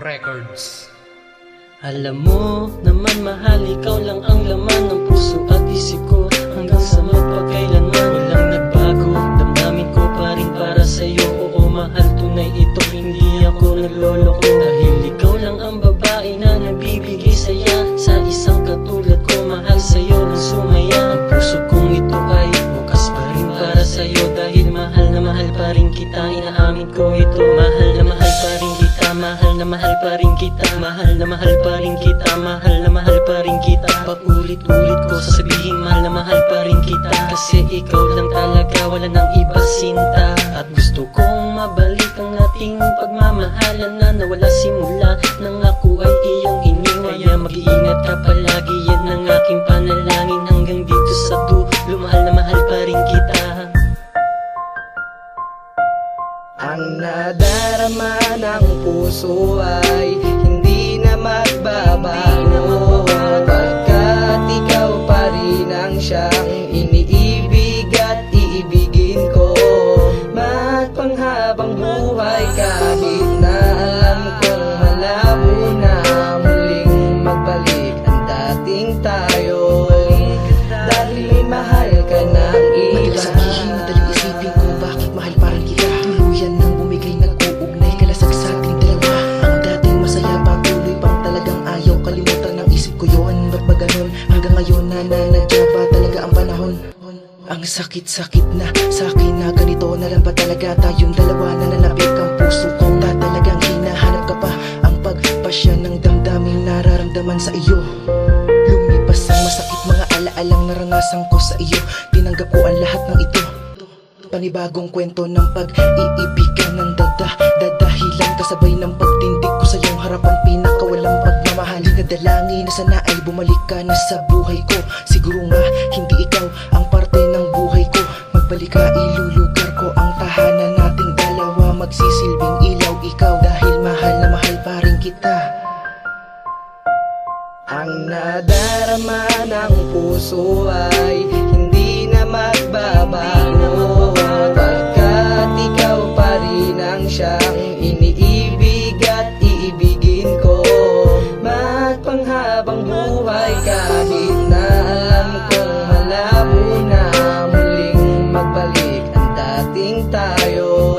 Records. Alam mo naman mahal, ikaw lang ang laman ng puso at isip ko. Hanggang sa magpagkailanman, walang nagbago. Damdamin ko pa rin para sa'yo. Oo mahal, tunay ito, hindi ako nagloloko. Dahil ikaw lang ang babae na nagbibigay saya sa isang katulad ko. Mahal sa'yo ang sumaya. Ang puso kong ito ay bukas pa rin para sa'yo. Dahil mahal na mahal pa rin kita, inaamin ko ito. Mahal na mahal pa rin kita, mahal na mahal pa rin kita, mahal na mahal pa rin kita, mahal na mahal pa rin kita. Paulit-ulit ko sasabihin, mahal na mahal pa rin kita. Kasi ikaw lang talaga, wala nang iba sinta. At gusto kong mabalik ang ating pagmamahalan na nawala simula nang ako ay iyong iniwan. Kaya mag-iingat ka palagi, yan ang aking panalangin. Hanggang dito sa dulo, mahal na mahal pa rin kita. Ang nadarama ng puso ay hindi na magbabago, pagkat ikaw pa rin ang siyang iniibig at iibigin ko magpanghabang buhay. Kahit na alam kong malabo na muling magbalik ang dating tayo, dahil may mahal ka ng iba. Sabihin, madaling isipin ko bakit mahal parang kita. Tuluyan nang bumigay, nag-uugnay, kalasag sa ating dalawa. Ang dating masaya patuloy pang talagang ayaw kalimutan ng isip ko yun. Ba't ba ganun? Hanggang ngayon nananadya ba talaga ang panahon? Ang sakit-sakit na sa akin na ganito na lang ba talaga tayong dalawa. Nananabik ang puso ko na talagang hinahanap ka pa. Ang pagpasya ng damdaming nararamdaman sa iyo. Lumipas ang masakit, mga alaalang naranasan ko sa iyo. Tinanggap ko ang lahat ng ito. Panibagong kwento ng pag-iibigan ng dadahilan kasabay ng pagtindig ko sa iyong harapan. Pinakawalang pagmamahal, dinadalangin na sana ay bumalik ka na sa buhay ko. Siguro nga hindi ikaw ang parte ng buhay ko. Magbalik ka, ilulugar ko ang tahanan nating dalawa. Magsisilbing ilaw ikaw dahil mahal na mahal pa rin kita. Ang nadarama ng puso ay hindi na magbabago, pagkat ikaw pa rin ang siyang iniibig at iibigin ko magpanghabang buhay. Kahit na alam kong malabo na muling magbalik ang dating tayo,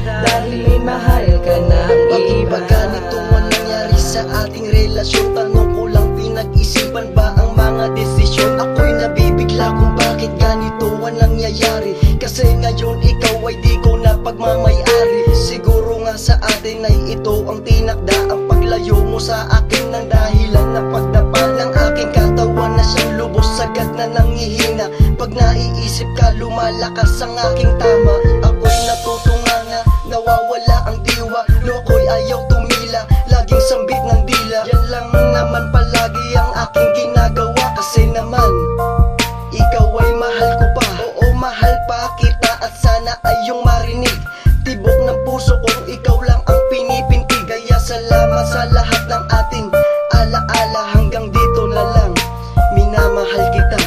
dahil may mahal ka ng Bakit ba iba. ganito ang nangyari sa ating relasyon? Tanong ko lang, pinag-isipan ba ang mga desisyon? Ako'y nabibigla kung bakit ganito ang nangyayari. Kasi ngayon ikaw ay di ko na pagmamayari. Siguro nga sa atin ay ito ang tinakda. Ang paglayo mo sa akin ng dahilan na pagdapa ng aking katawan na siyang lubos sagad na nangihina. Pag naiisip ka, lumalakas ang aking tama. Ako'y natutunganga, nawawala ang diwa. No, ako'y ayaw tumila, laging sambit ng dila. Yan lang naman palagi ang aking ginagawa. Kasi naman, ikaw ay mahal ko pa. Oo, mahal pa kita at sana ay iyong marinig. Tibok ng puso kong ikaw lang ang pinipintig. Kaya salamat sa lahat ng ating alaala. Hanggang dito na lang, minamahal kita.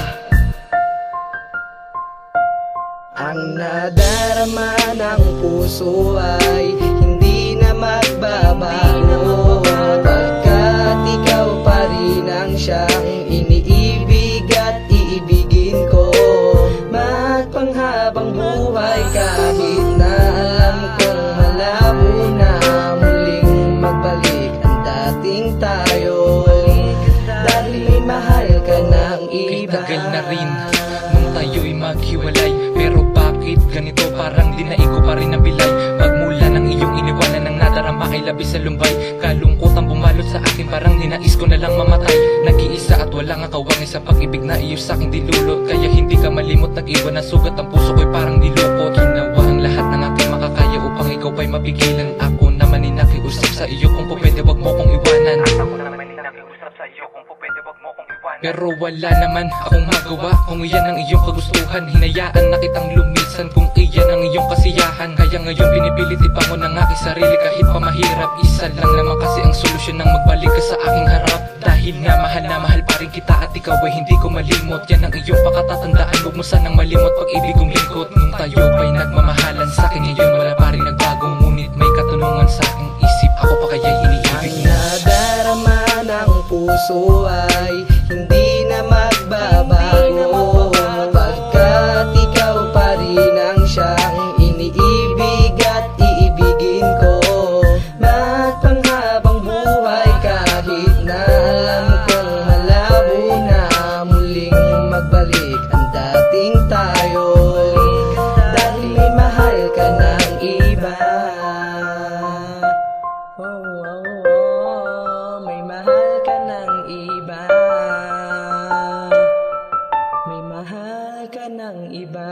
Ang nadarama ng puso ay hindi na magbabago, pagkat ikaw pa rin ang siyang iniibig at iibigin ko magpanghabang buhay. Kahit na alam kong malabo na muling magbalik ang dating tayo, dahil may mahal ka ng iba. Tagal na rin nung tayo'y maghiwalay. Pero bakit ganito? Parang dinaig ko pa rin ang bilay. Magmula ng iyong iniwanan ng nadarama ay labis sa lumbay. Kalungkot ang bumalot sa akin, parang ninais ko na lang mamatay. Nag-iisa at walang akawang sa pag-ibig na iyo sa aking dilulot. Kaya hindi ka malimot, nag-iwan na sugat ang puso ko'y parang nilukot. Ginawa ang lahat ng aking makakaya upang ikaw pa'y mapigilan. Ako naman ay nakiusap sa iyo, kung pwede wag mo kong iwanan. Pero wala naman akong magawa kung iyan ang iyong kagustuhan. Hinayaan na kitang lumisan kung iyan ang iyong kasiyahan. Kaya ngayon pinipilit ibangon ang aking sarili kahit pa mahirap. Isa lang naman kasi ang solusyon ng magbalik ka sa aking harap. Dahil nga mahal na mahal pa rin kita at ikaw ay hindi ko malimot. Yan ang iyong pakatatandaan, huwag mo sanang malimot pag-ibig kong lingkot. Nung tayo pa'y nagmamahalan sa akin, ngayon wala pa rin nagbago. Ngunit may katanungan sa aking isip, ako pa kaya'y iniisip. puso ay hindi na magbabago, pagkat ikaw pa rin ang siyang iniibig at iibigin ko magpanghabang buhay, kahit na alam kong malabo na muling magbalik ang dating tayo, dahil may mahal ka ng iba. May mahal ka ng iba, may mahal ka ng iba.